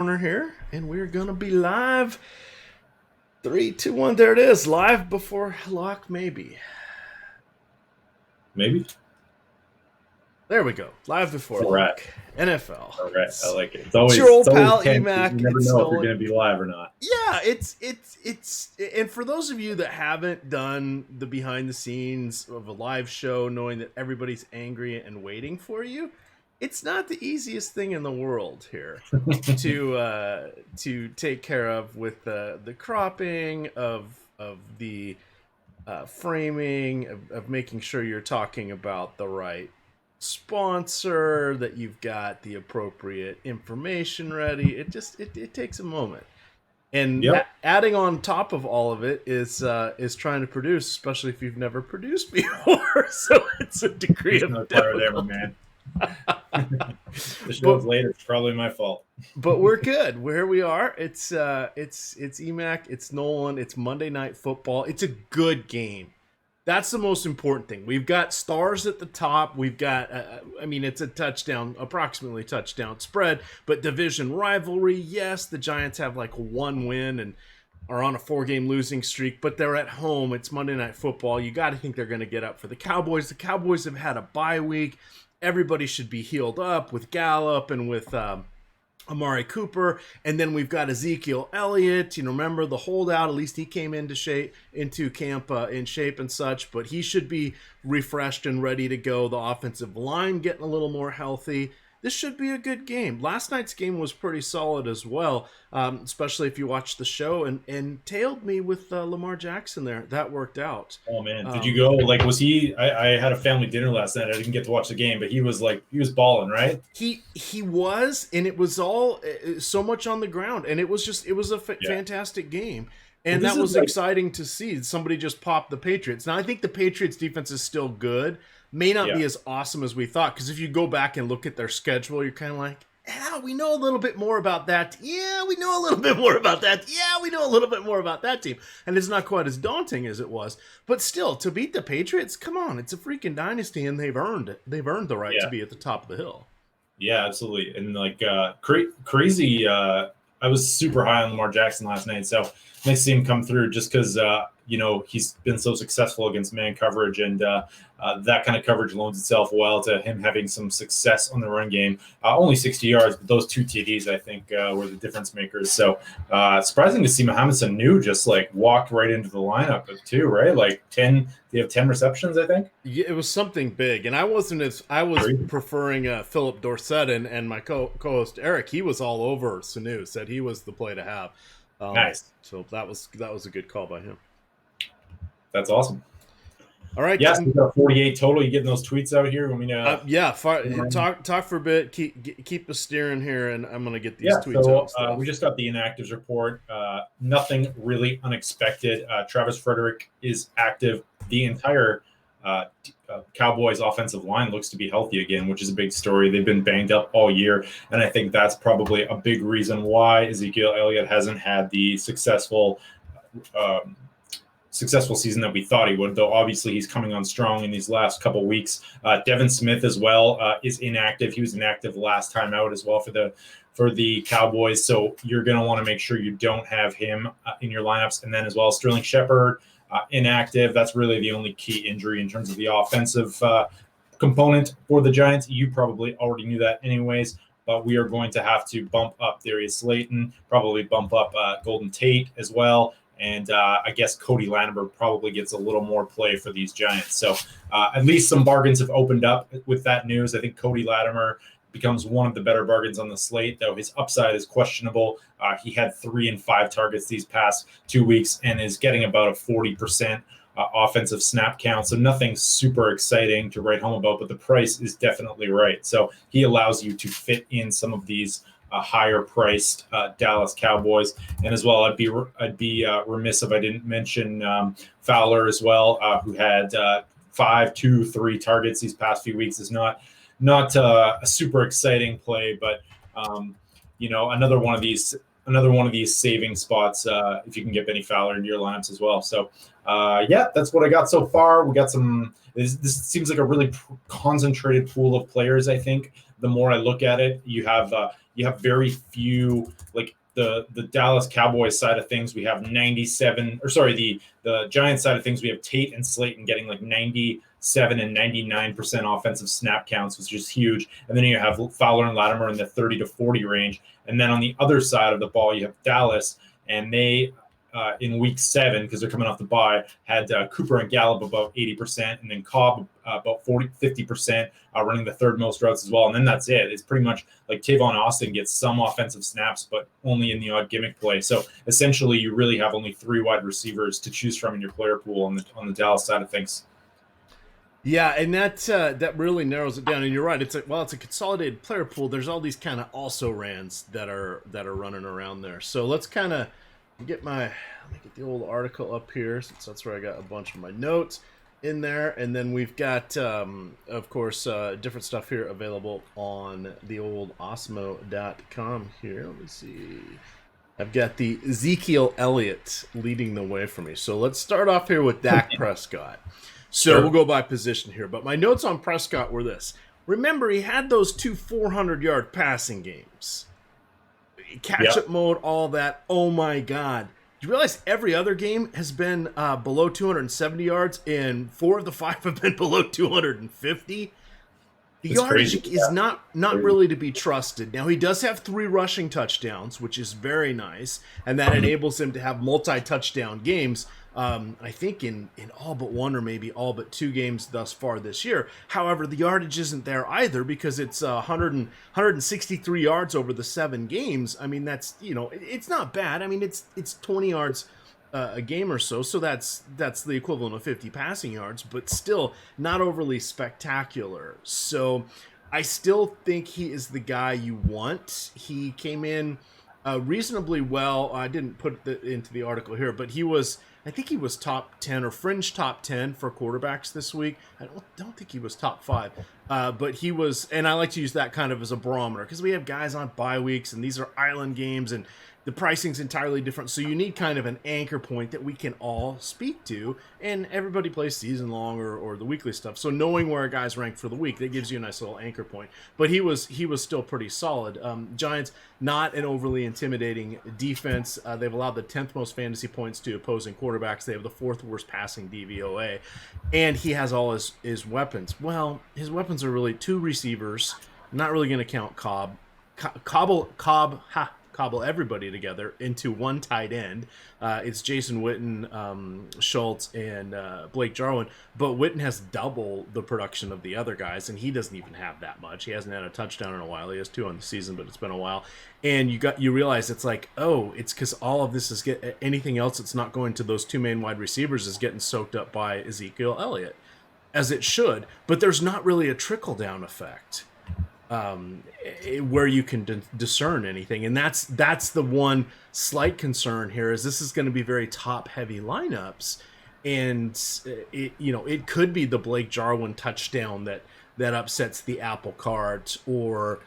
Corner here, and we're gonna be live. 3, 2, 1. There it is, live before lock, maybe. Maybe. There we go, live before All lock. right. NFL. All right. I like it. It's your old pal tense. You Emac. never It's know if you're Nolan. going to be live or not. Yeah, it's and for those of you that haven't done the behind the scenes of a live show, knowing that everybody's angry and waiting for you, it's not the easiest thing in the world here to take care of with the cropping of the framing of making sure you're talking about the right sponsor, that you've got the appropriate information ready. It takes a moment. And Yep. adding on top of all of it is trying to produce, especially if you've never produced before. So it's a degree of difficulty. Man. The show's late. It's probably my fault. But we're good. Where we are, it's Emac, it's Nolan, it's Monday Night Football. It's a good game. That's the most important thing. We've got stars at the top. We've got, it's a touchdown, approximately touchdown spread, but division rivalry. Yes, the Giants have like one win and are on a 4-game losing streak, but they're at home. It's Monday Night Football. You got to think they're going to get up for the Cowboys. The Cowboys have had a bye week. Everybody should be healed up with Gallup and with Amari Cooper, and then we've got Ezekiel Elliott. Remember the holdout? At least he came into camp in shape and such, but he should be refreshed and ready to go. The offensive line getting a little more healthy. This should be a good game. Last night's game was pretty solid as well, especially if you watched the show and tailed me with Lamar Jackson there. That worked out. Oh, man. Did you go? Like, was he? I had a family dinner last night. I didn't get to watch the game, but he was balling, right? He was, and it was all so much on the ground, and it was a fantastic game. And that was exciting to see. Somebody just popped the Patriots. Now, I think the Patriots defense is still good. May not be as awesome as we thought, because if you go back and look at their schedule, you're kind of like, we know a little bit more about that. Yeah, we know a little bit more about that. Yeah, we know a little bit more about that team. And it's not quite as daunting as it was. But still, to beat the Patriots, come on, it's a freaking dynasty, and they've earned it. They've earned the right to be at the top of the hill. Yeah, absolutely. And like crazy, I was super high on Lamar Jackson last night, so nice to see him come through just because he's been so successful against man coverage, and that kind of coverage loans itself well to him having some success on the run game. Only 60 yards, but those 2 TDs, I think, were the difference makers. So surprising to see Mohamed Sanu just like walked right into the lineup too, right? Like 10, they have 10 receptions, I think. Yeah, it was something big, and I was preferring Philip Dorsett and my co-host Eric. He was all over Sanu, said he was the play to have. Nice. So that was a good call by him. That's awesome. All right. Yes, we got 48 total. You getting those tweets out here? Talk for a bit. Keep us steering here, and I'm gonna get these tweets out. We just got the inactives report. Nothing really unexpected. Travis Frederick is active. The entire Cowboys offensive line looks to be healthy again, which is a big story. They've been banged up all year, and I think that's probably a big reason why Ezekiel Elliott hasn't had the successful season that we thought he would, though obviously he's coming on strong in these last couple weeks. Devin Smith as well is inactive. He was inactive last time out as well for the Cowboys, so you're going to want to make sure you don't have him in your lineups. And then as well, Sterling Shepard, inactive. That's really the only key injury in terms of the offensive component for the Giants. You probably already knew that anyways, but we are going to have to bump up Darius Slayton, probably bump up Golden Tate as well. And I guess Cody Latimer probably gets a little more play for these Giants. So at least some bargains have opened up with that news. I think Cody Latimer becomes one of the better bargains on the slate, though his upside is questionable. He had 3 and 5 targets these past 2 weeks and is getting about a 40% offensive snap count. So nothing super exciting to write home about, but the price is definitely right. So he allows you to fit in some of these higher priced Dallas Cowboys. And as well, I'd be remiss if I didn't mention Fowler as well, who had 5, 2, 3 targets these past few weeks. Is not a super exciting play, but another one of these saving spots if you can get Benny Fowler into your lineups as well. So that's what I got so far. We got some. This seems like a really concentrated pool of players. I think the more I look at it, you have you have very few, like the Dallas Cowboys side of things, we have 97, or sorry, the Giants side of things, we have Tate and Slayton getting like 97 and 99% offensive snap counts, which is huge. And then you have Fowler and Latimer in the 30 to 40 range. And then on the other side of the ball, you have Dallas, and they in week 7, because they're coming off the bye, had Cooper and Gallup about 80%, and then Cobb about 50%, running the third most routes as well. And then that's it. It's pretty much like Tavon Austin gets some offensive snaps, but only in the odd gimmick play. So essentially, you really have only 3 wide receivers to choose from in your player pool on the Dallas side of things. Yeah, and that really narrows it down. And you're right. It's a consolidated player pool. There's all these kind of also rans that are running around there. So let's kind of let me get the old article up here, since that's where I got a bunch of my notes in there. And then we've got, of course, different stuff here available on the old Osmo.com here. Let me see. I've got the Ezekiel Elliott leading the way for me. So let's start off here with Dak Prescott. So Sure. we'll go by position here. But my notes on Prescott were this. Remember, he had those 2 400-yard passing games. Catch-up mode, all that. Oh, my God. Do you realize every other game has been below 270 yards, and 4 of the 5 have been below 250? The yardage is not really to be trusted. Now, he does have 3 rushing touchdowns, which is very nice, and that enables him to have multi-touchdown games, I think in all but 1 or maybe all but 2 games thus far this year. However, the yardage isn't there either, because it's 163 yards over the 7 games. I mean, that's, it's not bad. I mean, it's 20 yards a game or so, so that's the equivalent of 50 passing yards, but still not overly spectacular. So I still think he is the guy you want. He came in reasonably well. I didn't put it into the article here, but I think he was top 10 or fringe top 10 for quarterbacks this week. I don't think he was top 5, but he was, and I like to use that kind of as a barometer, because we have guys on bye weeks, and these are island games, and the pricing's entirely different. So you need kind of an anchor point that we can all speak to, and everybody plays season long or the weekly stuff. So knowing where a guy's ranked for the week, that gives you a nice little anchor point. But he was still pretty solid. Giants, not an overly intimidating defense. They've allowed the 10th most fantasy points to opposing quarterbacks. They have the 4th worst passing DVOA, and he has all his weapons. Well, his weapons are really 2 receivers. I'm not really going to count Cobb. Cobble everybody together into 1 tight end. It's Jason Witten, Schultz, and Blake Jarwin. But Witten has double the production of the other guys, and he doesn't even have that much. He hasn't had a touchdown in a while. He has 2 on the season, but it's been a while. And you realize it's like, oh, it's because all of this is anything else that's not going to those 2 main wide receivers is getting soaked up by Ezekiel Elliott, as it should. But there's not really a trickle-down effect where you can discern anything, and that's the one slight concern here. Is this is going to be very top heavy lineups, and it could be the Blake Jarwin touchdown that upsets the apple cart, or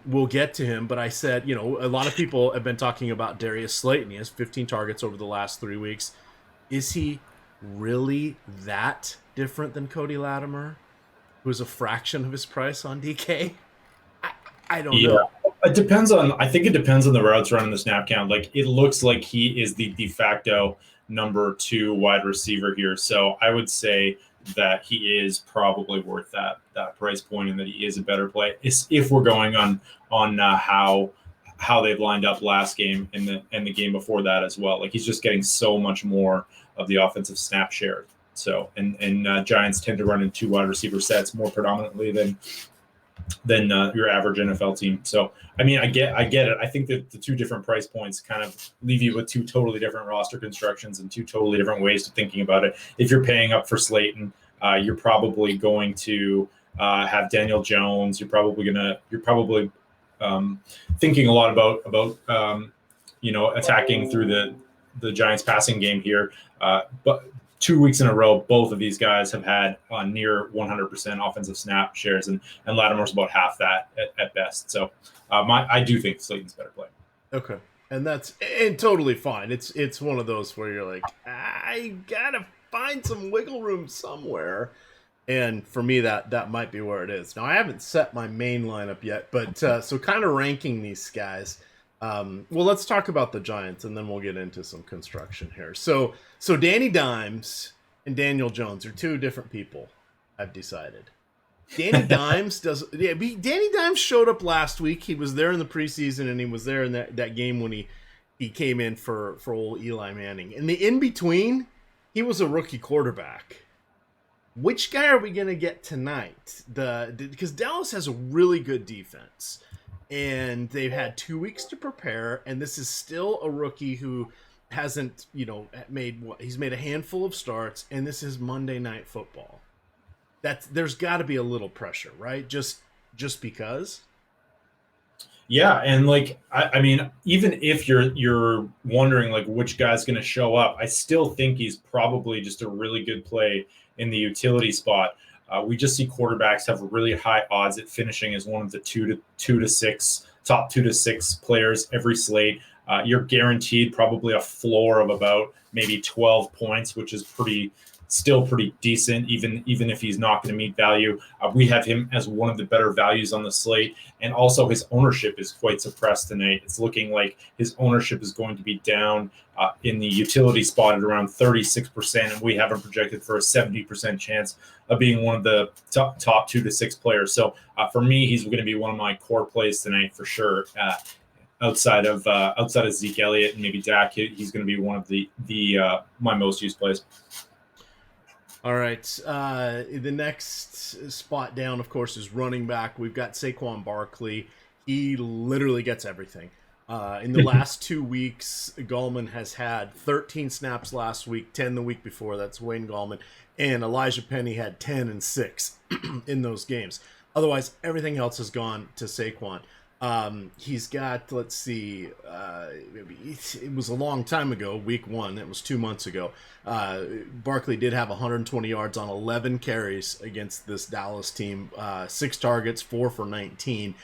we'll get to him. But I said, a lot of people have been talking about Darius Slayton. He has 15 targets over the last 3 weeks. Is he really that different than Cody Latimer, who's a fraction of his price on DK? I don't know. I think it depends on the routes run and the snap count. Like, it looks like he is the de facto number 2 wide receiver here. So I would say that he is probably worth that price point, and that he is a better play. If we're going on how they've lined up last game and the game before that as well. Like, he's just getting so much more of the offensive snap share. So and Giants tend to run in 2 wide receiver sets more predominantly than your average NFL team. So, I mean, I get it. I think that the 2 different price points kind of leave you with 2 totally different roster constructions and 2 totally different ways of thinking about it. If you're paying up for Slayton, you're probably going to have Daniel Jones. You're probably thinking a lot about attacking through the Giants passing game here. But 2 weeks in a row, both of these guys have had near 100% offensive snap shares, and Lattimore's about half that at best. So I do think Slayton's better play. Okay, and that's totally fine. It's one of those where you're like, I gotta find some wiggle room somewhere. And for me, that might be where it is. Now, I haven't set my main lineup yet, but so kind of ranking these guys. Well, let's talk about the Giants, and then we'll get into some construction here. So Danny Dimes and Daniel Jones are two different people. I've decided. Danny Dimes does. Yeah, Danny Dimes showed up last week. He was there in the preseason, and he was there in that game when he came in for old Eli Manning. In the in between, he was a rookie quarterback. Which guy are we gonna get tonight? Because Dallas has a really good defense, and they've had 2 weeks to prepare, and this is still a rookie who hasn't, he's made a handful of starts, and this is Monday Night Football. There's got to be a little pressure, right? Just because. Yeah, and like I mean, even if you're wondering like which guy's going to show up, I still think he's probably just a really good play in the utility spot. We just see quarterbacks have really high odds at finishing as one of the top 2 to 6 players every slate. You're guaranteed probably a floor of about maybe 12 points, which is still pretty decent, even if he's not going to meet value. We have him as one of the better values on the slate, and also his ownership is quite suppressed tonight. It's looking like his ownership is going to be down in the utility spot at around 36%, and we have him projected for a 70% chance of being one of the top 2 to 6 players. So for me, he's going to be one of my core plays tonight for sure. Outside of Zeke Elliott and maybe Dak, he's going to be one of the my most used plays. All right. The next spot down, of course, is running back. We've got Saquon Barkley. He literally gets everything. In the last 2 weeks, Gallman has had 13 snaps last week, 10 the week before. That's Wayne Gallman. And Elijah Penny had 10 and 6 in those games. Otherwise, everything else has gone to Saquon. He's got, let's see, it was a long time ago, week 1. It was 2 months ago. Barkley did have 120 yards on 11 carries against this Dallas team. 6 targets, 4 for 19.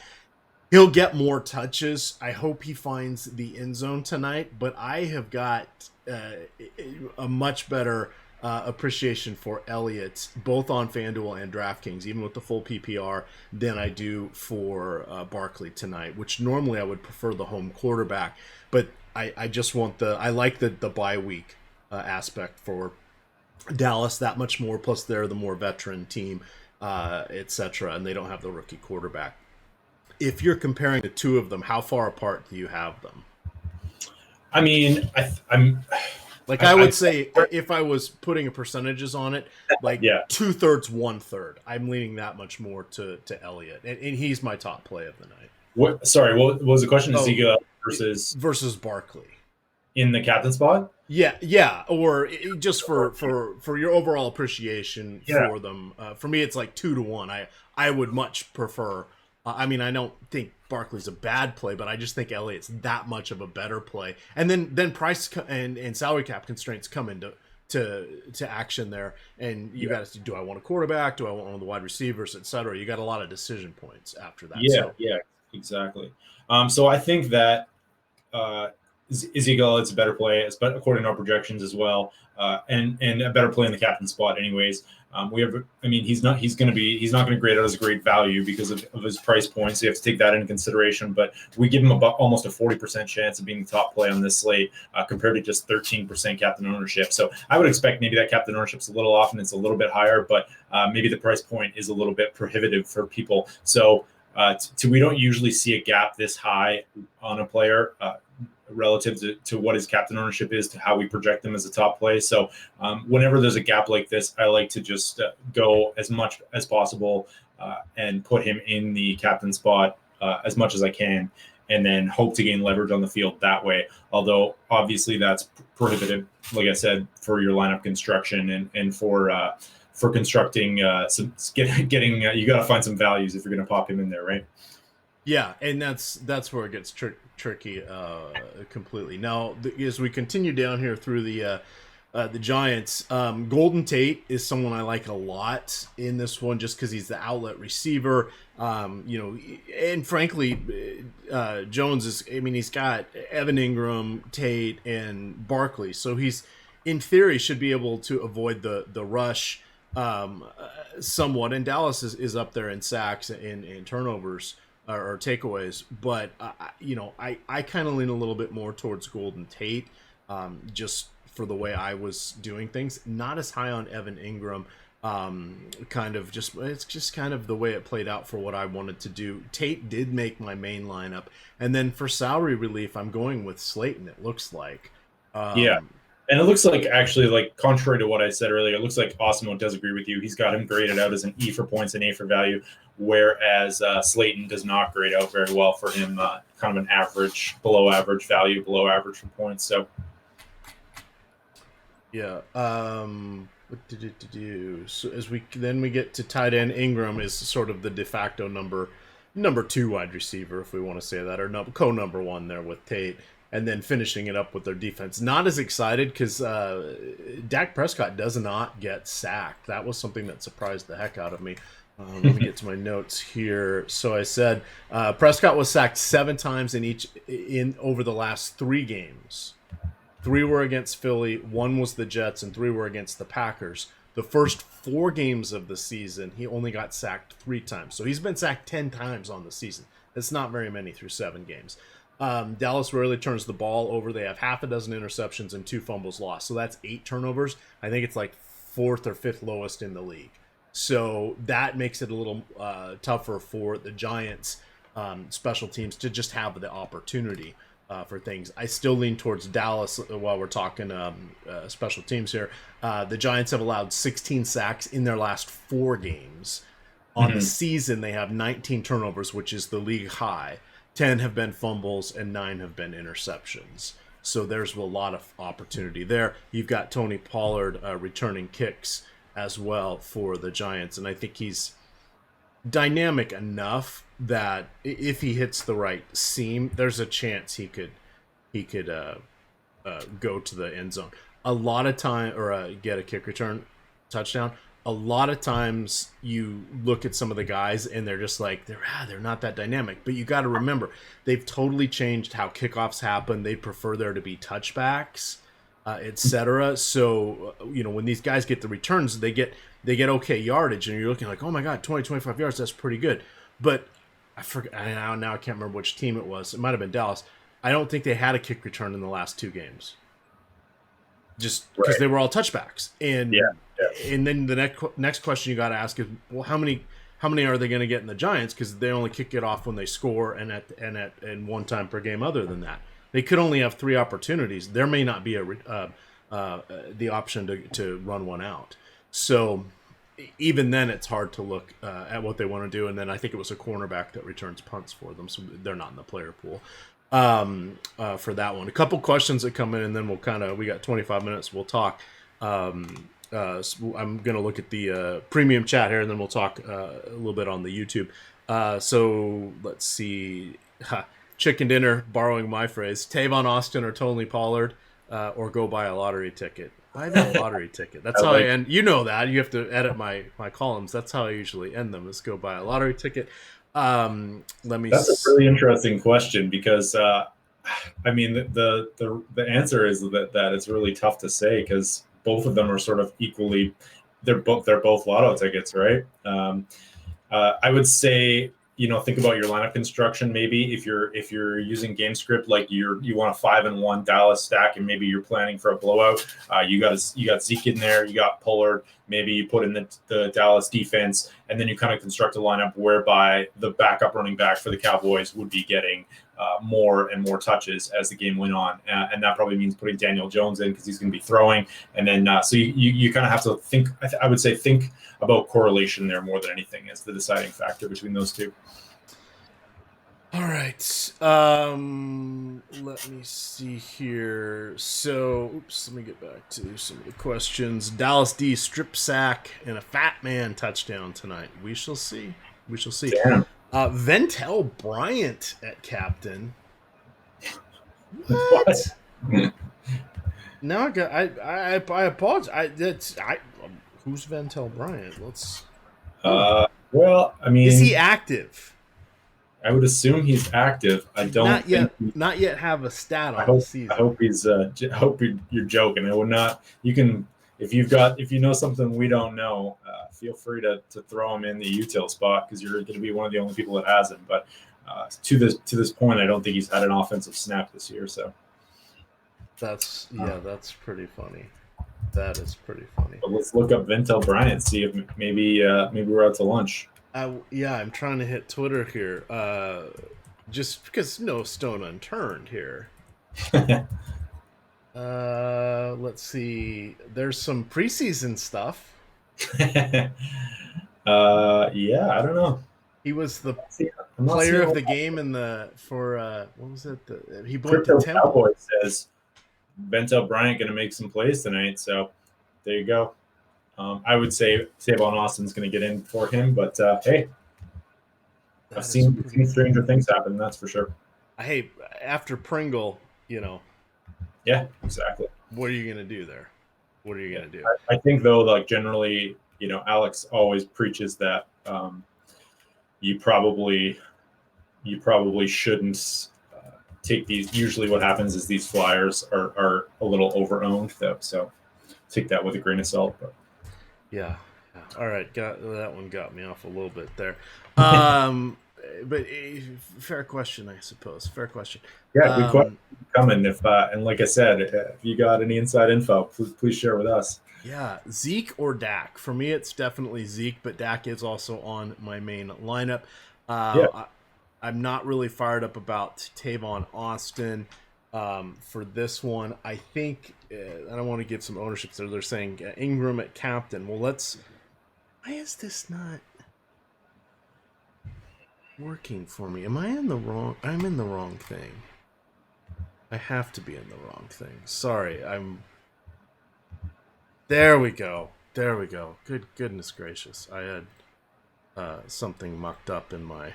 He'll get more touches. I hope he finds the end zone tonight, but I have got a much better appreciation for Elliott, both on FanDuel and DraftKings, even with the full PPR, than I do for Barkley tonight, which normally I would prefer the home quarterback. But I just want I like the bye week aspect for Dallas that much more, plus they're the more veteran team, etc., and they don't have the rookie quarterback. If you're comparing the two of them, how far apart do you have them? I mean, I would say if I was putting percentages on it, like 2/3, 1/3, I'm leaning that much more to Elliott, and he's my top play of the night. What was the question? Ezekiel versus Barkley in the captain spot? Yeah, or just for your overall appreciation for them. For me, it's like 2-1. I would much prefer. I mean, I don't think Barkley's a bad play, but I just think Elliott's that much of a better play. And then price and salary cap constraints come into to action there, and you got to see, do I want a quarterback? Do I want one of the wide receivers, etc.? You got a lot of decision points after that. Yeah, exactly. So I think that Ezekiel, it's a better play, according to our projections as well, and a better play in the captain spot, anyways. He's not going to grade out as a great value because of his price point, so you have to take that into consideration. But we give him about almost a 40% chance of being the top play on this slate, compared to just 13% captain ownership. So I would expect maybe that captain ownership's a little off and it's a little bit higher, but maybe the price point is a little bit prohibitive for people. So we don't usually see a gap this high on a player. Relative to what his captain ownership is to how we project them as a top play. So whenever there's a gap like this, I like to just go as much as possible and put him in the captain spot as much as I can, and then hope to gain leverage on the field that way. Although obviously that's prohibitive, like I said, for your lineup construction and for constructing getting you got to find some values if you're going to pop him in there, right? Yeah, and that's where it gets tricky completely. Now, as we continue down here through the Giants, Golden Tate is someone I like a lot in this one, just because he's the outlet receiver. And frankly, Jones is. I mean, he's got Evan Ingram, Tate, and Barkley, so he's in theory should be able to avoid the rush. somewhat, and Dallas is up there in sacks and turnovers or takeaways. But I kind of lean a little bit more towards Golden Tate, just for the way I was doing things. Not as high on Evan Ingram. It's just kind of the way it played out for what I wanted to do. Tate did make my main lineup, and then for salary relief, I'm going with Slayton. It looks like. Yeah. And it looks like, actually, like, contrary to what I said earlier, it looks like Osmo does agree with you. He's got him graded out as an E for points and A for value, whereas Slayton does not grade out very well for him. Kind of an average, below average value, below average for points. So, yeah. What did it do? So as we get to tight end, Ingram is sort of the de facto number 2 wide receiver, if we want to say that, or co-number 1 there with Tate. And then finishing it up with their defense. Not as excited because Dak Prescott does not get sacked. That was something that surprised the heck out of me. Let me get to my notes here. So I said Prescott was sacked 7 times in over the last 3 games. 3 were against Philly, 1 was the Jets, and 3 were against the Packers. The first 4 games of the season, he only got sacked 3 times. So he's been sacked 10 times on the season. That's not very many through 7 games. Dallas rarely turns the ball over. They have half a dozen interceptions and 2 fumbles lost. So that's 8 turnovers. I think it's like 4th or 5th lowest in the league. So that makes it a little tougher for the Giants special teams to just have the opportunity for things. I still lean towards Dallas while we're talking special teams here. The Giants have allowed 16 sacks in their last 4 games. On the season, they have 19 turnovers, which is the league high. 10 have been fumbles and 9 have been interceptions. So there's a lot of opportunity there. You've got Tony Pollard returning kicks as well for the Giants, and I think he's dynamic enough that if he hits the right seam, there's a chance he could go to the end zone. A lot of time, or get a kick return touchdown. A lot of times you look at some of the guys and they're just like, they're not that dynamic. But you got to remember, they've totally changed how kickoffs happen. They prefer there to be touchbacks, etc. So, when these guys get the returns, they get okay yardage. And you're looking like, oh my God, 20, 25 yards, that's pretty good. But I forget, now I can't remember which team it was. It might have been Dallas. I don't think they had a kick return in the last 2 games. Just because they were all touchbacks. And and then the next question you got to ask is, well, how many are they going to get in the Giants? Because they only kick it off when they score and at 1 time per game. Other than that, they could only have 3 opportunities. There may not be the option to run one out. So even then, it's hard to look at what they want to do. And then I think it was a cornerback that returns punts for them, so they're not in the player pool for that one. A couple questions that come in, and then we got 25 minutes. We'll talk. So I'm going to look at the premium chat here, and then we'll talk a little bit on the YouTube. So let's see. Chicken dinner, borrowing my phrase. Tavon Austin or Tony Pollard, or go buy a lottery ticket. Buy that lottery ticket. That's how I end. You know that. You have to edit my columns. That's how I usually end them, is go buy a lottery ticket. That's a really interesting question, because the answer is that it's really tough to say, because both of them are sort of equally, they're both lotto tickets, right? I would say, think about your lineup construction. Maybe if you're using game script, like you want a 5-1 Dallas stack, and maybe you're planning for a blowout. You got Zeke in there, you got Pollard. Maybe you put in the Dallas defense, and then you kind of construct a lineup whereby the backup running back for the Cowboys would be getting more and more touches as the game went on, and that probably means putting Daniel Jones in because he's going to be throwing. And then so you kind of have to think. I would say think about correlation there more than anything as the deciding factor between those two. All right. Let me see here. So, let me get back to some of the questions. Dallas D strip sack and a fat man touchdown tonight. We shall see. Damn. Ventel Bryant at captain. What? Now I apologize. Who's Ventel Bryant? Let's. Well, I mean, is he active? I would assume he's active. I don't not yet have a stat on the season. I hope you're joking. I would not. You can if you know something we don't know, feel free to throw him in the util spot because you're going to be one of the only people that has him. But to this point, I don't think he's had an offensive snap this year. So that's pretty funny. That is pretty funny. but let's look up Ventel Bryant, see if maybe we're out to lunch. I'm trying to hit Twitter here, just because no stone unturned here. Let's see. There's some preseason stuff. Yeah, I don't know. He was the player of the game what was it? He went Crypto to Temple. Cowboys says Ventel Bryant going to make some plays tonight. So there you go. I would say Savon Austin's going to get in for him, but hey, I've seen stranger things happen. That's for sure. Hey, after Pringle, Yeah, exactly. What are you going to do there? What are you going to do? I think though, like generally, Alex always preaches that you probably shouldn't take these. Usually, what happens is these flyers are a little over-owned, though. So take that with a grain of salt. But yeah. All right, that one got me off a little bit there. But fair question, I suppose. Fair question. Yeah, good question coming. If and like I said, if you got any inside info, please share with us. Yeah, Zeke or Dak. For me, it's definitely Zeke, but Dak is also on my main lineup. I'm not really fired up about Tavon Austin for this one. I think I don't want to give some ownership there. They're saying Ingram at captain. Well, why is this not working for me? Am I in the wrong? I'm in the wrong thing. I have to be in the wrong thing. Sorry, There we go. Good goodness gracious. I had something mucked up in my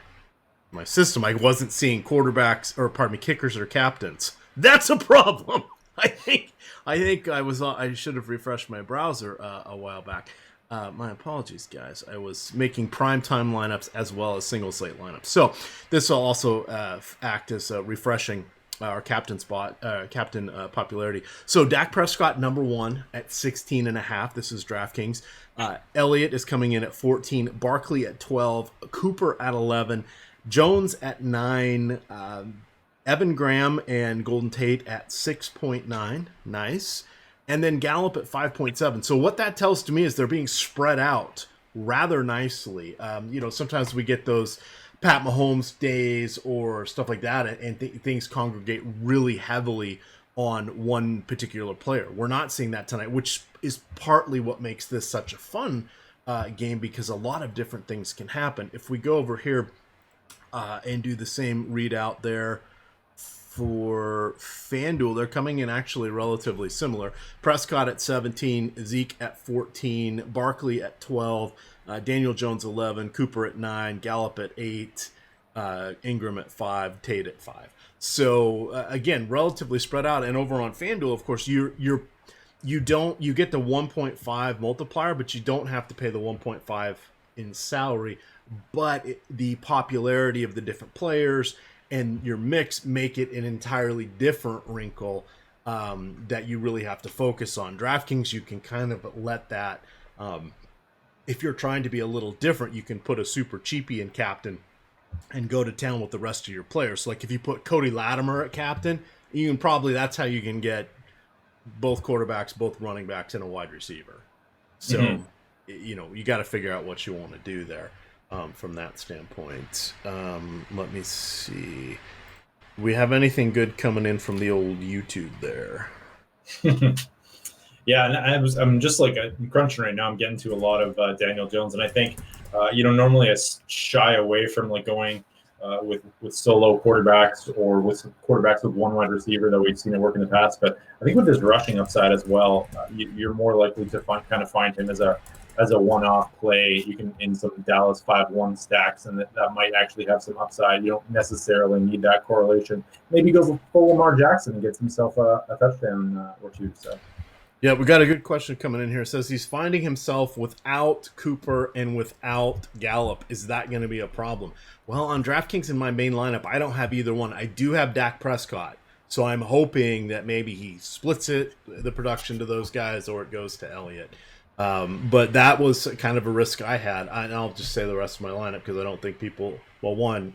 system. I wasn't seeing kickers or captains. That's a problem. I think I should have refreshed my browser a while back. My apologies, guys. I was making primetime lineups as well as single slate lineups. So this will also act as refreshing our captain popularity. So Dak Prescott, number 1 at 16.5. This is DraftKings. Elliott is coming in at 14. Barkley at 12. Cooper at 11. Jones at 9. Evan Graham and Golden Tate at 6.9. Nice. And then Gallup at 5.7. So what that tells to me is they're being spread out rather nicely. Sometimes we get those Pat Mahomes days or stuff like that, and things congregate really heavily on one particular player. We're not seeing that tonight, which is partly what makes this such a fun game, because a lot of different things can happen. If we go over here and do the same readout there for FanDuel, they're coming in actually relatively similar. Prescott at 17, Zeke at 14, Barkley at 12, Daniel Jones 11, Cooper at 9, Gallup at 8, Ingram at 5, Tate at 5. So again, relatively spread out. And over on FanDuel, of course, you get the 1.5 multiplier, but you don't have to pay the 1.5 in salary. But the popularity of the different players and your mix make it an entirely different wrinkle that you really have to focus on. DraftKings, you can kind of let that. If you're trying to be a little different, you can put a super cheapie in captain and go to town with the rest of your players. So like if you put Cody Latimer at captain, that's how you can get both quarterbacks, both running backs, and a wide receiver. So, you got to figure out what you want to do there from that standpoint. Let me see. We have anything good coming in from the old YouTube there? Yeah, and I'm just I'm crunching right now. I'm getting to a lot of Daniel Jones, and I think normally I shy away from going with solo quarterbacks or with quarterbacks with one wide receiver that we've seen it work in the past. But I think with his rushing upside as well, you're more likely to find him as a one-off play. You can in some Dallas 5-1 stacks, and that might actually have some upside. You don't necessarily need that correlation. Maybe he goes full Lamar Jackson and gets himself a touchdown or two. So. Yeah, we got a good question coming in here. It says he's finding himself without Cooper and without Gallup. Is that going to be a problem? Well, on DraftKings in my main lineup, I don't have either one. I do have Dak Prescott. So I'm hoping that maybe he splits the production to those guys, or it goes to Elliott. But that was kind of a risk I had. And I'll just say the rest of my lineup because I don't think people. Well, one,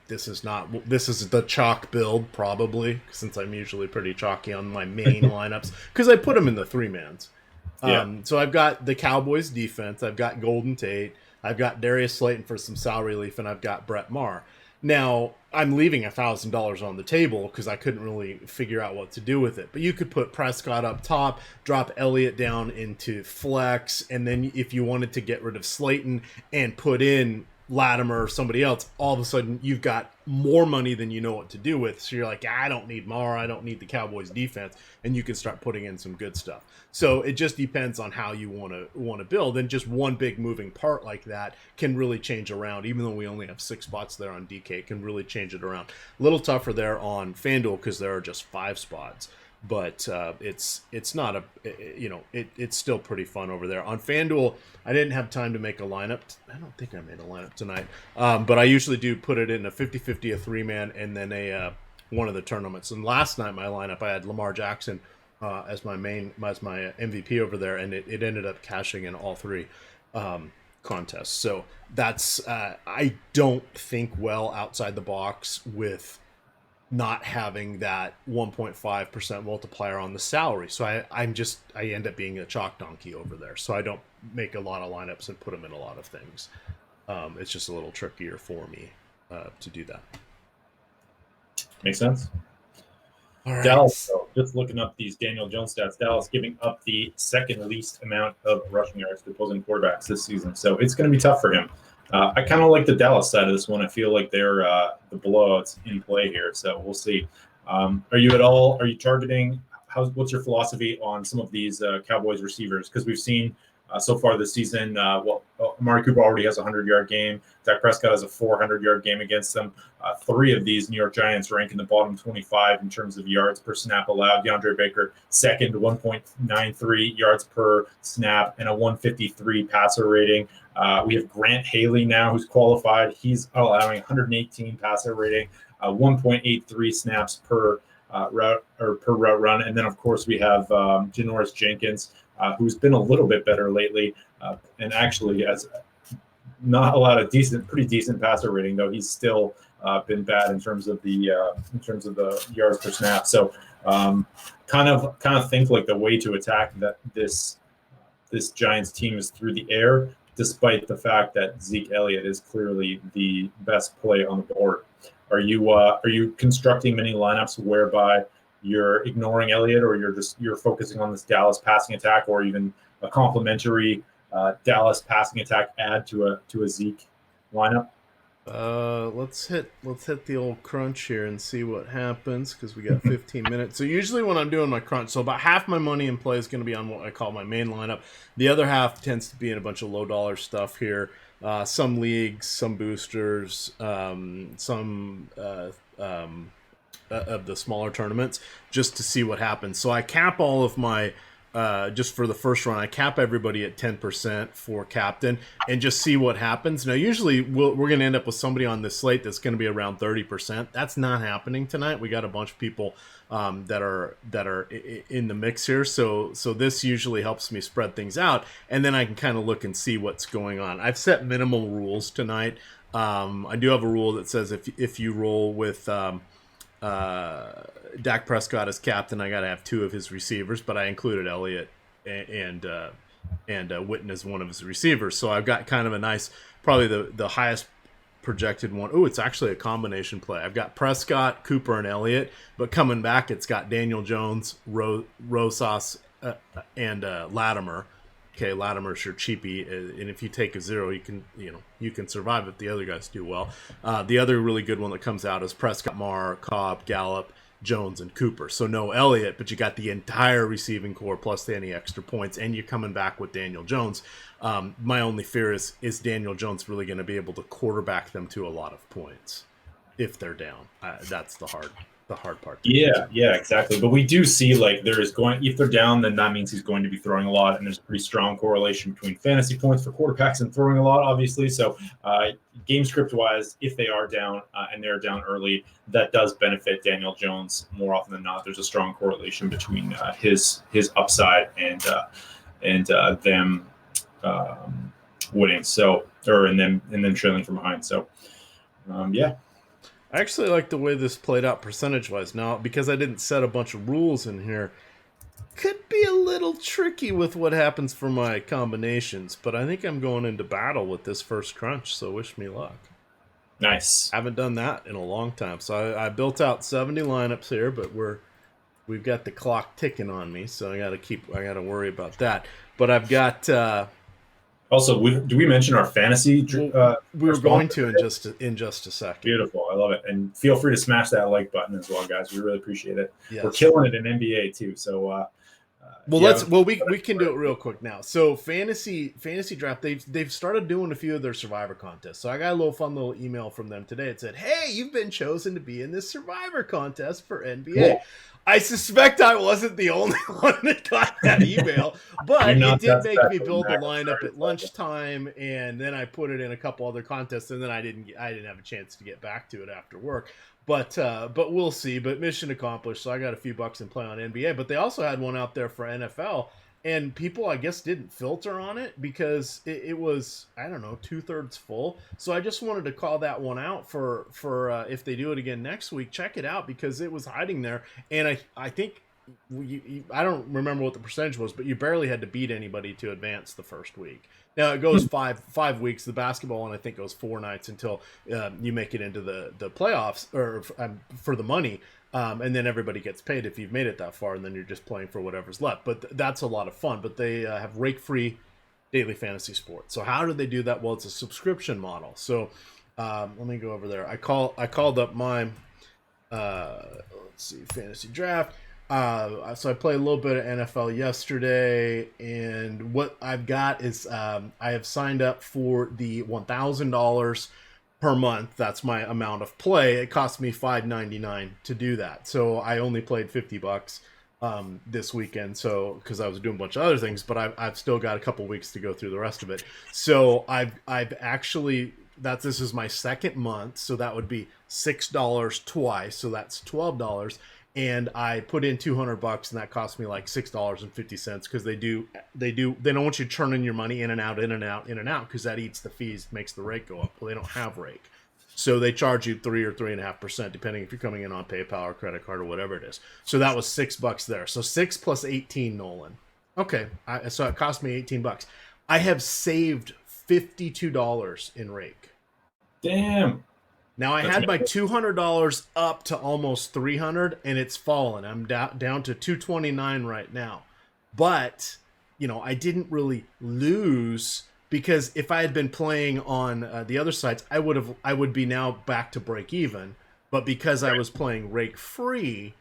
this is the chalk build probably, since I'm usually pretty chalky on my main lineups because I put them in the 3-mans. So I've got the Cowboys defense, I've got Golden Tate, I've got Darius Slayton for some salary relief, and I've got Brett Maher. Now I'm leaving $1,000 on the table because I couldn't really figure out what to do with it. But you could put Prescott up top, drop Elliott down into flex, and then if you wanted to get rid of Slayton and put in Latimer or somebody else, all of a sudden you've got more money than you know what to do with. So you're like, I don't need Maher, I don't need the Cowboys defense, and you can start putting in some good stuff. So it just depends on how you want to build, and just one big moving part like that can really change around. Even though we only have 6 spots there on DK, it can really change it around. A little tougher there on FanDuel because there are just 5 spots. But it's not it's still pretty fun over there. On FanDuel, I didn't have time to make a lineup. I don't think I made a lineup tonight. But I usually do put it in a 50-50, a 3-man, and then a one of the tournaments. And last night, my lineup, I had Lamar Jackson as my MVP over there, and it ended up cashing in all 3 contests. So that's I don't think well outside the box with not having that 1.5% multiplier on the salary. So I end up being a chalk donkey over there. So I don't make a lot of lineups and put them in a lot of things. It's just a little trickier for me to do that. Makes sense. All right. Dallas, so just looking up these Daniel Jones stats, Dallas giving up the second least amount of rushing yards to opposing quarterbacks this season. So it's going to be tough for him. I kind of like the Dallas side of this one. I feel like they're the blowouts in play here, so we'll see. Are you targeting? What's your philosophy on some of these Cowboys receivers? Because we've seen so far this season, Amari Cooper already has a 100-yard game. Dak Prescott has a 400-yard game against them. 3 of these New York Giants rank in the bottom 25 in terms of yards per snap allowed. DeAndre Baker, second, 1.93 yards per snap and a 153 passer rating. We have Grant Haley now, who's qualified. He's allowing 118 passer rating, 1.83 snaps per route run. And then, of course, we have Janoris Jenkins, who's been a little bit better lately, and actually has not a lot of pretty decent passer rating, though he's still been bad in terms of the yards per snap. So kind of think like the way to attack this Giants team is through the air, despite the fact that Zeke Elliott is clearly the best play on the board. Are you constructing many lineups whereby you're ignoring Elliott, or you're focusing on this Dallas passing attack, or even a complementary Dallas passing attack add to a Zeke lineup? Let's hit the old crunch here and see what happens, because we got 15 minutes. So usually when I'm doing my crunch, so about half my money in play is going to be on what I call my main lineup. The other half tends to be in a bunch of low dollar stuff here. Some leagues, some boosters, some of the smaller tournaments, just to see what happens. So I cap all of my just for the first run, I cap everybody at 10% for captain and just see what happens. Now, usually we're going to end up with somebody on this slate that's going to be around 30%. That's not happening tonight. We got a bunch of people that are in the mix here. So this usually helps me spread things out, and then I can kind of look and see what's going on. I've set minimal rules tonight. I do have a rule that says if you roll with Dak Prescott as captain, I got to have 2 of his receivers, but I included Elliott and Witten as one of his receivers. So I've got kind of a nice, probably the highest projected one. Oh, it's actually a combination play. I've got Prescott, Cooper, and Elliott, but coming back, it's got Daniel Jones, Rosas, and Latimer. Okay, Latimer's your cheapie, and if you take a 0, you can survive if the other guys do well. The other really good one that comes out is Prescott, Marr, Cobb, Gallup, Jones, and Cooper. So no Elliott, but you got the entire receiving core plus any extra points, and you're coming back with Daniel Jones. My only fear is Daniel Jones really going to be able to quarterback them to a lot of points if they're down? That's the hard the hard part. Yeah, exactly. But we do see if they're down, then that means he's going to be throwing a lot, and there's a pretty strong correlation between fantasy points for quarterbacks and throwing a lot, obviously. So game script wise, if they are down and they're down early, that does benefit Daniel Jones more often than not. There's a strong correlation between his upside and them winning. So and then trailing from behind. So yeah. I actually like the way this played out percentage-wise. Now, because I didn't set a bunch of rules in here, could be a little tricky with what happens for my combinations, but I think I'm going into battle with this first crunch, so wish me luck. Nice. Haven't done that in a long time. So I built out 70 lineups here, but we've got the clock ticking on me, so I got to worry about that. But I've got also, do we mention our fantasy? We were going to in just a second. Beautiful, I love it, and feel free to smash that like button as well, guys. We really appreciate it. Yes. We're killing it in NBA too. So, we can do it real quick now. So fantasy draft, they've started doing a few of their Survivor contests. So I got a fun little email from them today. It said, "Hey, you've been chosen to be in this Survivor contest for NBA." Cool. I suspect I wasn't the only one that got that email, but it did make me build the lineup at lunchtime, and then I put it in a couple other contests, and then I didn't have a chance to get back to it after work. But we'll see. But mission accomplished. So I got a few bucks in play on NBA, but they also had one out there for NFL. And people, I guess, didn't filter on it because it was, I don't know, 2/3 full. So I just wanted to call that one out for if they do it again next week, check it out because it was hiding there. And I think, I don't remember what the percentage was, but you barely had to beat anybody to advance the first week. Now it goes five weeks. The basketball one, I think, goes 4 nights until you make it into the playoffs or for the money. And then everybody gets paid if you've made it that far, and then you're just playing for whatever's left. But that's a lot of fun. But they have Rake-free daily fantasy sports. So how do they do that? Well, it's a subscription model. So let me go over there. I called up my let's see, fantasy draft. So I played a little bit of NFL yesterday, and what I've got is I have signed up for the $1,000 per month. That's my amount of play. It cost me $5.99 to do that. So I only played $50 this weekend. So because I was doing a bunch of other things, but I've still got a couple weeks to go through the rest of it. So I've actually this is my second month. So that would be $6 twice. So that's $12. And I put in $200, and that cost me like $6.50 because they don't want you churning your money in and out, because that eats the fees, makes the rate go up. Well, they don't have rake, so they charge you 3 or 3.5%, depending if you're coming in on PayPal or credit card or whatever it is. So that was $6 there. So 6 plus 18, Nolan. Okay, so it cost me $18. I have saved $52 in rake. Damn. Now I had my $200 up to almost $300, and it's fallen. I'm down to $229 right now. But I didn't really lose because if I had been playing on the other sites, I would be now back to break even. But because I was playing rake free,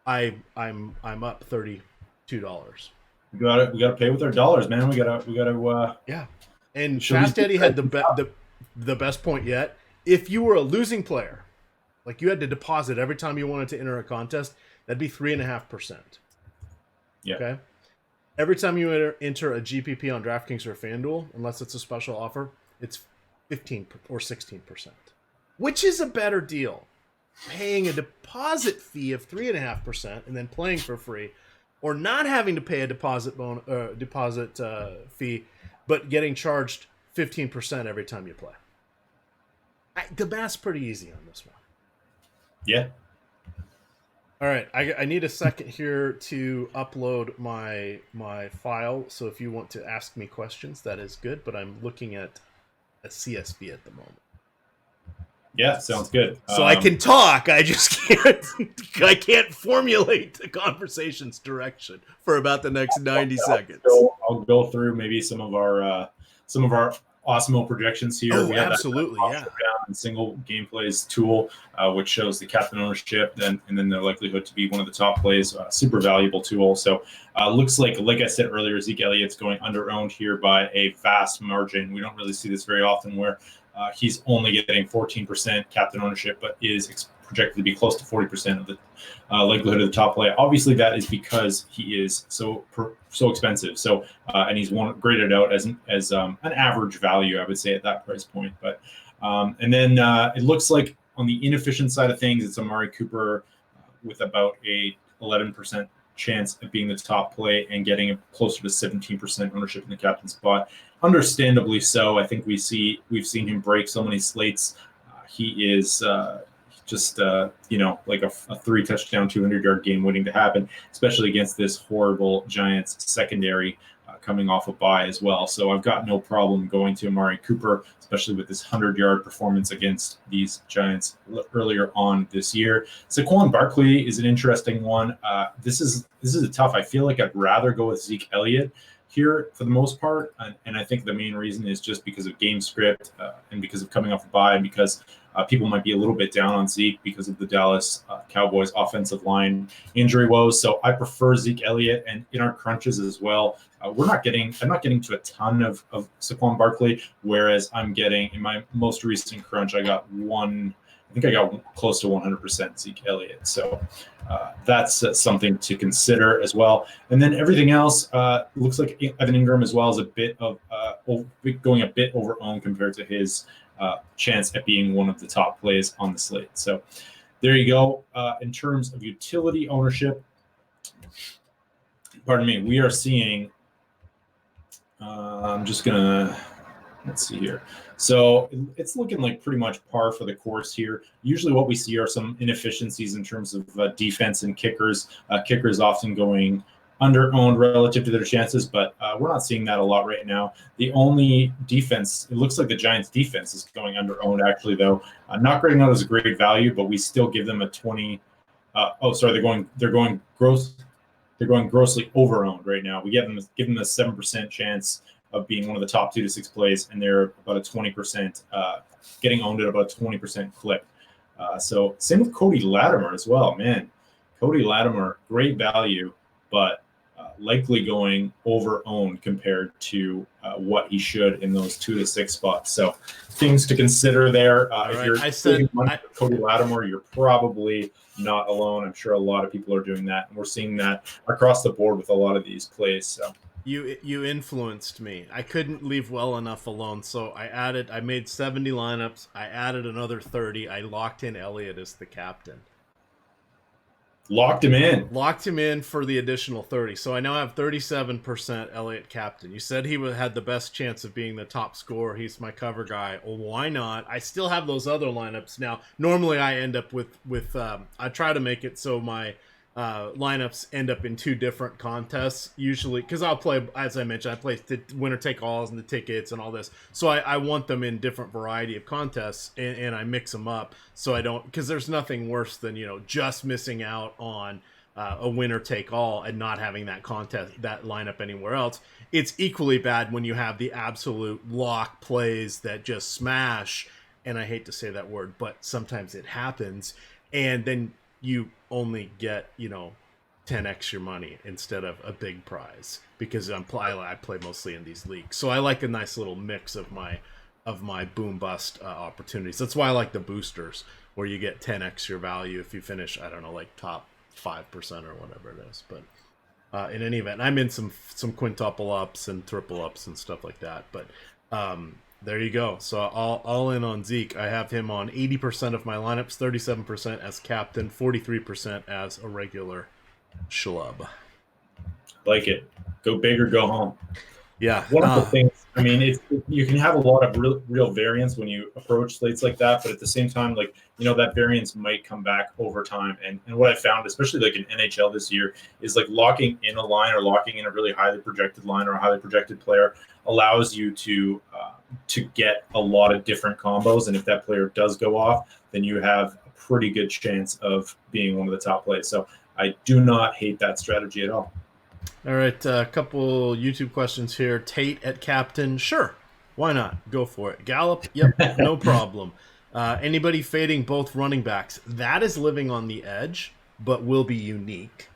I'm up $32. We got to pay with our dollars, man. We got to. Yeah. And Fast Eddie had the best point yet. If you were a losing player, like you had to deposit every time you wanted to enter a contest, that'd be 3.5%. Yeah. Okay. Every time you enter a GPP on DraftKings or FanDuel, unless it's a special offer, it's 15 or 16%, which is a better deal. Paying a deposit fee of 3.5% and then playing for free, or not having to pay a deposit fee, but getting charged 15% every time you play. The math's pretty easy on this one. Yeah. All right. I need a second here to upload my file. So if you want to ask me questions, that is good. But I'm looking at a CSV at the moment. Yeah, sounds good. So I can talk. I just can't. I can't formulate the conversation's direction for about the next 90 seconds. I'll go through maybe some of our Osmo projections here. Oh, absolutely, yeah. Single gameplays tool, which shows the captain ownership, and then the likelihood to be one of the top plays. Super valuable tool. So looks like I said earlier, Zeke Elliott's going under owned here by a vast margin. We don't really see this very often, where he's only getting 14% captain ownership, but is projected to be close to 40% of the likelihood of the top play. Obviously, that is because he is so expensive. So and he's graded out as an average value, I would say, at that price point. But and then it looks like on the inefficient side of things, it's Amari Cooper with about a 11% chance of being the top play and getting closer to 17% ownership in the captain spot. Understandably so. I think we've seen him break so many slates. He is just like a 3-touchdown, 200-yard game waiting to happen, especially against this horrible Giants secondary coming off a bye as well. So I've got no problem going to Amari Cooper, especially with this 100-yard performance against these Giants earlier on this year. Saquon Barkley is an interesting one. This is a tough. I feel like I'd rather go with Zeke Elliott here for the most part, and I think the main reason is just because of game script and because of coming off a bye, and because people might be a little bit down on Zeke because of the Dallas Cowboys offensive line injury woes. So I prefer Zeke Elliott, and in our crunches as well, I'm not getting to a ton of Saquon Barkley, whereas I'm getting in my most recent crunch, I got close to 100% Zeke Elliott. So that's something to consider as well. And then everything else looks like Evan Ingram as well is a bit of going a bit over owned compared to his chance at being one of the top plays on the slate. So there you go. In terms of utility ownership, we are seeing, I'm just going to, let's see here. So it's looking like pretty much par for the course here. Usually what we see are some inefficiencies in terms of defense and kickers. Kickers often going under-owned relative to their chances, but we're not seeing that a lot right now. The only defense, it looks like the Giants' defense is going under-owned actually, though. Not grading out as a great value, but we still give them a 20. They're going grossly over-owned right now. We give them a 7% chance of being one of the top 2 to 6 plays, and they're about a 20%, getting owned at about a 20% clip. So same with Cody Latimer as well, man. Cody Latimer, great value, but likely going over owned compared to what he should in those 2 to 6 spots. So things to consider there. If you're saving money for Cody Latimer, you're probably not alone. I'm sure a lot of people are doing that, and we're seeing that across the board with a lot of these plays. So you influenced me. I couldn't leave well enough alone, so I made 70 lineups. I added another 30. I locked in Elliott as the captain. Locked him in for the additional 30. So I now have 37% Elliott captain. You said he had the best chance of being the top scorer. He's my cover guy. Well, why not? I still have those other lineups. Now, normally I end up with I try to make it so my lineups end up in 2 different contests usually, because I'll play, as I mentioned, I play the winner take alls and the tickets and all this, so I want them in different variety of contests, and I mix them up so I don't, because there's nothing worse than just missing out on a winner take all and not having that lineup anywhere else. It's equally bad when you have the absolute lock plays that just smash, and I hate to say that word, but sometimes it happens, and then you only get 10x your money instead of a big prize, because I play mostly in these leagues, so I like a nice little mix of my boom bust opportunities. That's why I like the boosters, where you get 10x your value if you finish, I don't know, like top 5% or whatever it is. But in any event, I'm in some quintuple ups and triple ups and stuff like that. But there you go. So all in on Zeke. I have him on 80% of my lineups, 37% as captain, 43% as a regular schlub. Like it. Go big or go home. Yeah. One of the things, I mean, you can have a lot of real variance when you approach slates like that, but at the same time, that variance might come back over time. And what I found, especially like in NHL this year, is like locking in a line or locking in a really highly projected line or a highly projected player allows you to get a lot of different combos. And if that player does go off, then you have a pretty good chance of being one of the top plays. So I do not hate that strategy at all. All right, a couple YouTube questions here. Tate at captain, sure, why not? Go for it. Gallup, yep, no problem. Anybody fading both running backs? That is living on the edge, but will be unique.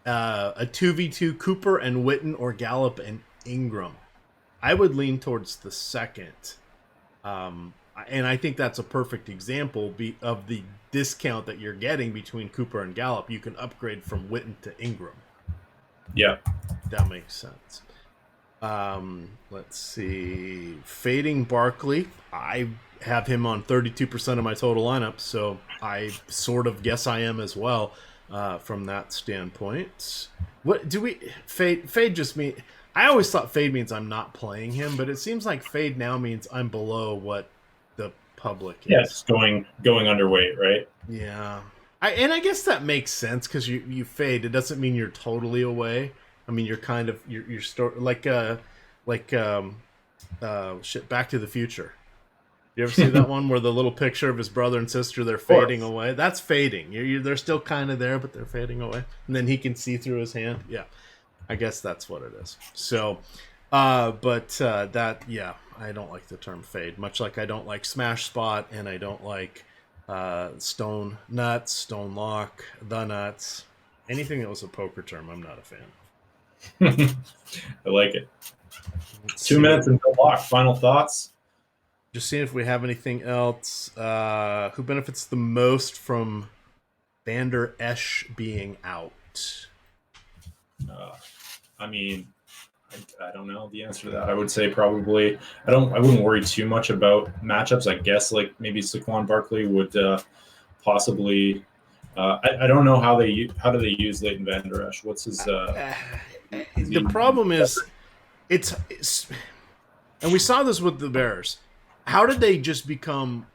A 2v2 Cooper and Witten, or Gallup and Ingram. I would lean towards the second. And I think that's a perfect example of the discount that you're getting between Cooper and Gallup. You can upgrade from Witten to Ingram. Yeah. That makes sense. Let's see. Fading Barkley. I have him on 32% of my total lineup, so I sort of guess I am as well from that standpoint. What do we fade? Fade just mean. I always thought fade means I'm not playing him, but it seems like fade now means I'm below what the public is. Yeah, it's going underweight, right? Yeah. I guess that makes sense because you fade. It doesn't mean you're totally away. I mean, you're kind of you're like shit. Back to the Future. You ever see that one where the little picture of his brother and sister, they're fading away? That's fading. They're still kind of there, but they're fading away, and then he can see through his hand. Yeah, I guess that's what it is. So, that yeah, I don't like the term fade. Much like I don't like smash spot, and I don't like stone nuts, stone lock, the nuts. Anything that was a poker term, I'm not a fan. I like it. 2 minutes until lock. Final thoughts? Just seeing if we have anything else. Who benefits the most from Vander Esch being out? I mean, I don't know the answer to that. I would say probably I wouldn't worry too much about matchups. I guess like maybe Saquon Barkley would possibly. I don't know how do they use Leighton Vander Esch? What's his? The problem is, it's and we saw this with the Bears. How did they just become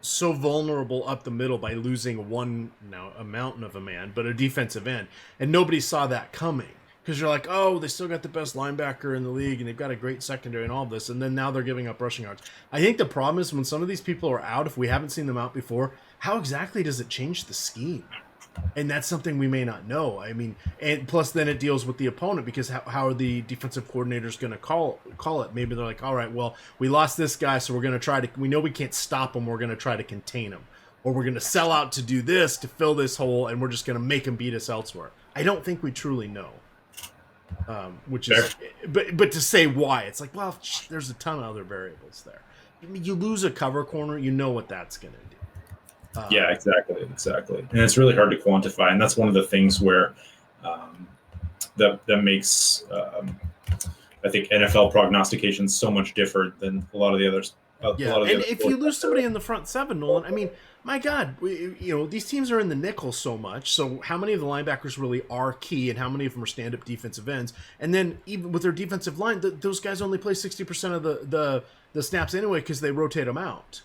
so vulnerable up the middle by losing a mountain of a man, but a defensive end, and nobody saw that coming? Because you're like, oh, they still got the best linebacker in the league, and they've got a great secondary and all this, and then now they're giving up rushing yards. I think the problem is when some of these people are out, if we haven't seen them out before, how exactly does it change the scheme? And that's something we may not know. I mean, and plus then it deals with the opponent because how are the defensive coordinators going to call it? Maybe they're like, all right, well, we lost this guy, so we're going to try to. We know we can't stop him. We're going to try to contain him, or we're going to sell out to do this to fill this hole, and we're just going to make him beat us elsewhere. I don't think we truly know. Which is, but to say why, it's like, well, there's a ton of other variables there. I mean, you lose a cover corner, you know what that's going to do. Yeah, exactly, and it's really hard to quantify, and that's one of the things where that makes I think NFL prognostications so much different than a lot of the others. And if you lose somebody in the front seven, Nolan, I mean, my God, these teams are in the nickel so much. So how many of the linebackers really are key, and how many of them are stand-up defensive ends? And then even with their defensive line, those guys only play 60% of the snaps anyway because they rotate them out.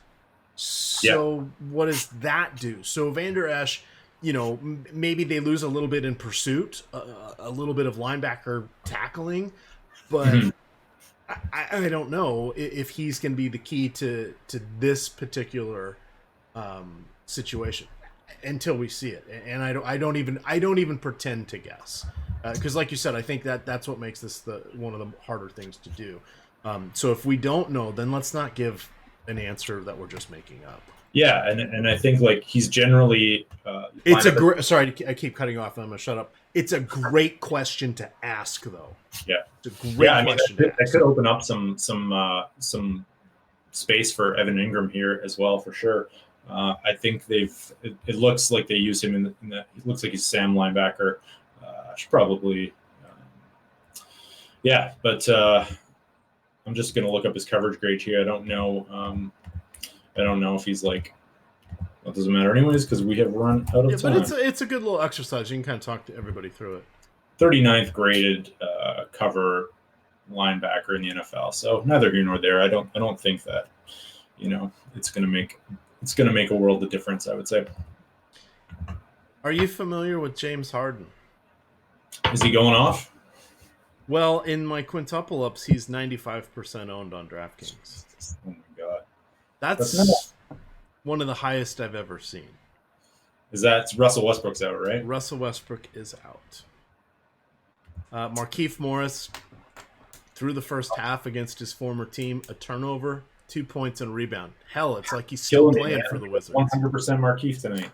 So what does that do? So Vander Esch, maybe they lose a little bit in pursuit, a little bit of linebacker tackling, but I don't know if he's going to be the key to this particular situation until we see it. And I don't even pretend to guess because, like you said, I think that's what makes this one of the harder things to do. So if we don't know, then let's not give an answer that we're just making up. Yeah, and I think like he's generally. It's a great. Sorry, I keep cutting you off. I'm gonna shut up. It's a great question to ask, though. Yeah, it's a great question. That could open up some space for Evan Ingram here as well, for sure. I think it looks like they use him in the. It looks like he's Sam linebacker. I should probably. But I'm just gonna look up his coverage grade here. I don't know. I don't know if he's like. Well, it doesn't matter anyways because we have run out of time. But it's a good little exercise. You can kind of talk to everybody through it. 39th graded cover linebacker in the NFL. So neither here nor there. I don't think that it's gonna make a world of difference. I would say. Are you familiar with James Harden? Is he going off? Well, in my quintuple ups, he's 95% owned on DraftKings. Oh my god, that's one of the highest I've ever seen. Is that Russell Westbrook's out, right? Russell Westbrook is out. Markieff Morris, through the first half against his former team, a turnover, 2 points and a rebound. Hell, it's like he's still playing for the Wizards. 100% Markieff tonight.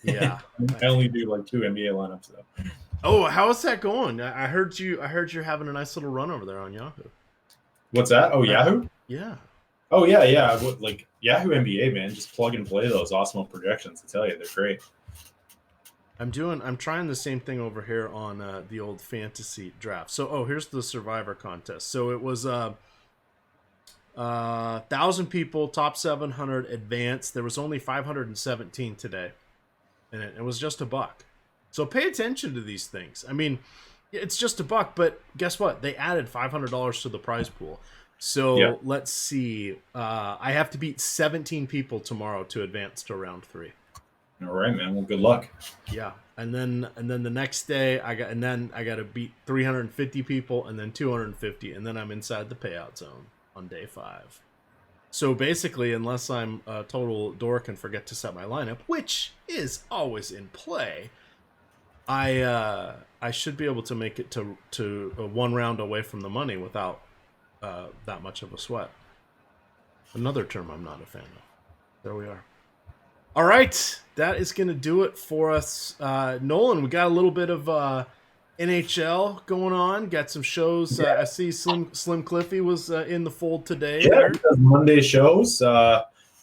Yeah. I only do like 2 NBA lineups though. Oh, how is that going? I heard you're having a nice little run over there on Yahoo. What's that? Oh, Yahoo? Yeah. Oh yeah, yeah. Like Yahoo NBA, man. Just plug and play those awesome projections. I tell you, they're great. I'm trying the same thing over here on the old fantasy draft. So, here's the Survivor contest. So it was 1,000 people, top 700 advanced. There was only 517 today, and it was just a buck. So pay attention to these things. I mean, it's just a buck, but guess what? They added $500 to the prize pool. So Yeah. let's see. I have to beat 17 people tomorrow to advance to round 3. All right, man. Well, good luck. Yeah, and then the next day I got to beat 350 people, and then 250, and then I'm inside the payout zone on day 5. So basically, unless I'm a total dork and forget to set my lineup, which is always in play, I should be able to make it to one round away from the money without that much of a sweat. Another term I'm not a fan of. There we are. All right, that is going to do it for us. Nolan, we got a little bit of NHL going on. Got some shows. Yeah. I see Slim Cliffy was in the fold today. Yeah, because Monday shows.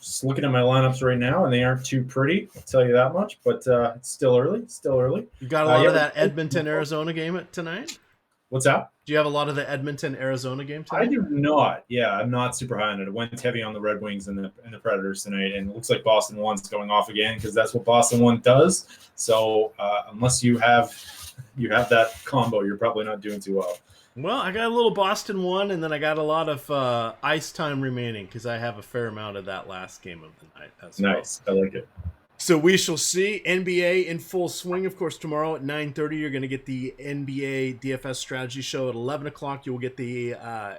Just looking at my lineups right now, and they aren't too pretty. I'll tell you that much. But it's still early. Still early. You got a lot of that Edmonton, Arizona game tonight? What's that? Do you have a lot of the Edmonton, Arizona game tonight? I do not. Yeah, I'm not super high on it. It went heavy on the Red Wings and the Predators tonight, and it looks like Boston 1's going off again because that's what Boston 1 does. So unless you have that combo, you're probably not doing too well. Well, I got a little Boston 1, and then I got a lot of ice time remaining because I have a fair amount of that last game of the night as well. Nice. I like it. So we shall see. NBA in full swing. Of course, tomorrow at 9:30, you're going to get the NBA DFS strategy show. At 11 o'clock, you'll get the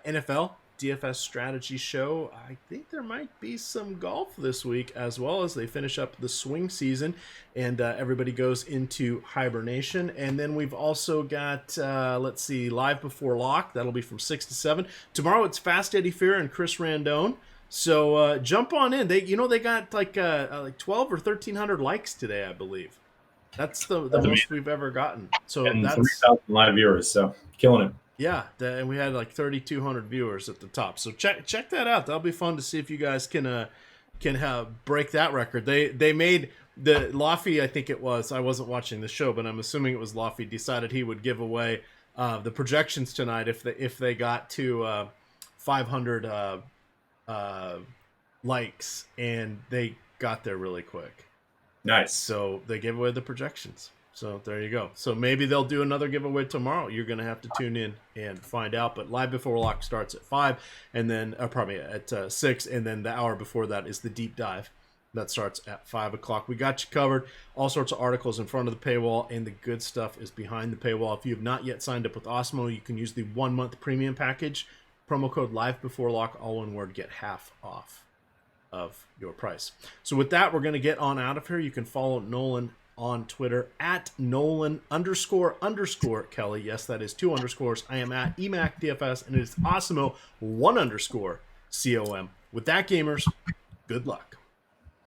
NFL DFS strategy show. I think there might be some golf this week as well as they finish up the swing season and everybody goes into hibernation. And then we've also got, let's see, Live Before Lock. That'll be from 6 to 7. Tomorrow, it's Fast Eddie Fear and Chris Randone. So jump on in. They got like 12 or 1,300 likes today, I believe. That's the most we've ever gotten. So and that's 3,000 live viewers. So killing it. Yeah, and we had like 3,200 viewers at the top. So check that out. That'll be fun to see if you guys can break that record. They made the Laffy, I think it was. I wasn't watching the show, but I'm assuming it was Laffy. Decided he would give away the projections tonight if they got to 500. Likes, and they got there really quick. Nice. So they gave away the projections. So there you go. So maybe they'll do another giveaway tomorrow. You're going to have to tune in and find out. But Live Before Lock starts at 5, and then probably at 6, and then the hour before that is the deep dive. That starts at 5 o'clock. We got you covered. All sorts of articles in front of the paywall, and the good stuff is behind the paywall. If you have not yet signed up with Osmo, you can use the 1-month premium package. Promo code Live Before Lock, all one word, get half off of your price. So with that, we're going to get on out of here. You can follow Nolan on Twitter at Nolan__Kelly. Yes, that is 2 underscores. I am at EMACDFS, and it is Osmo 1_COM. With that, gamers, good luck.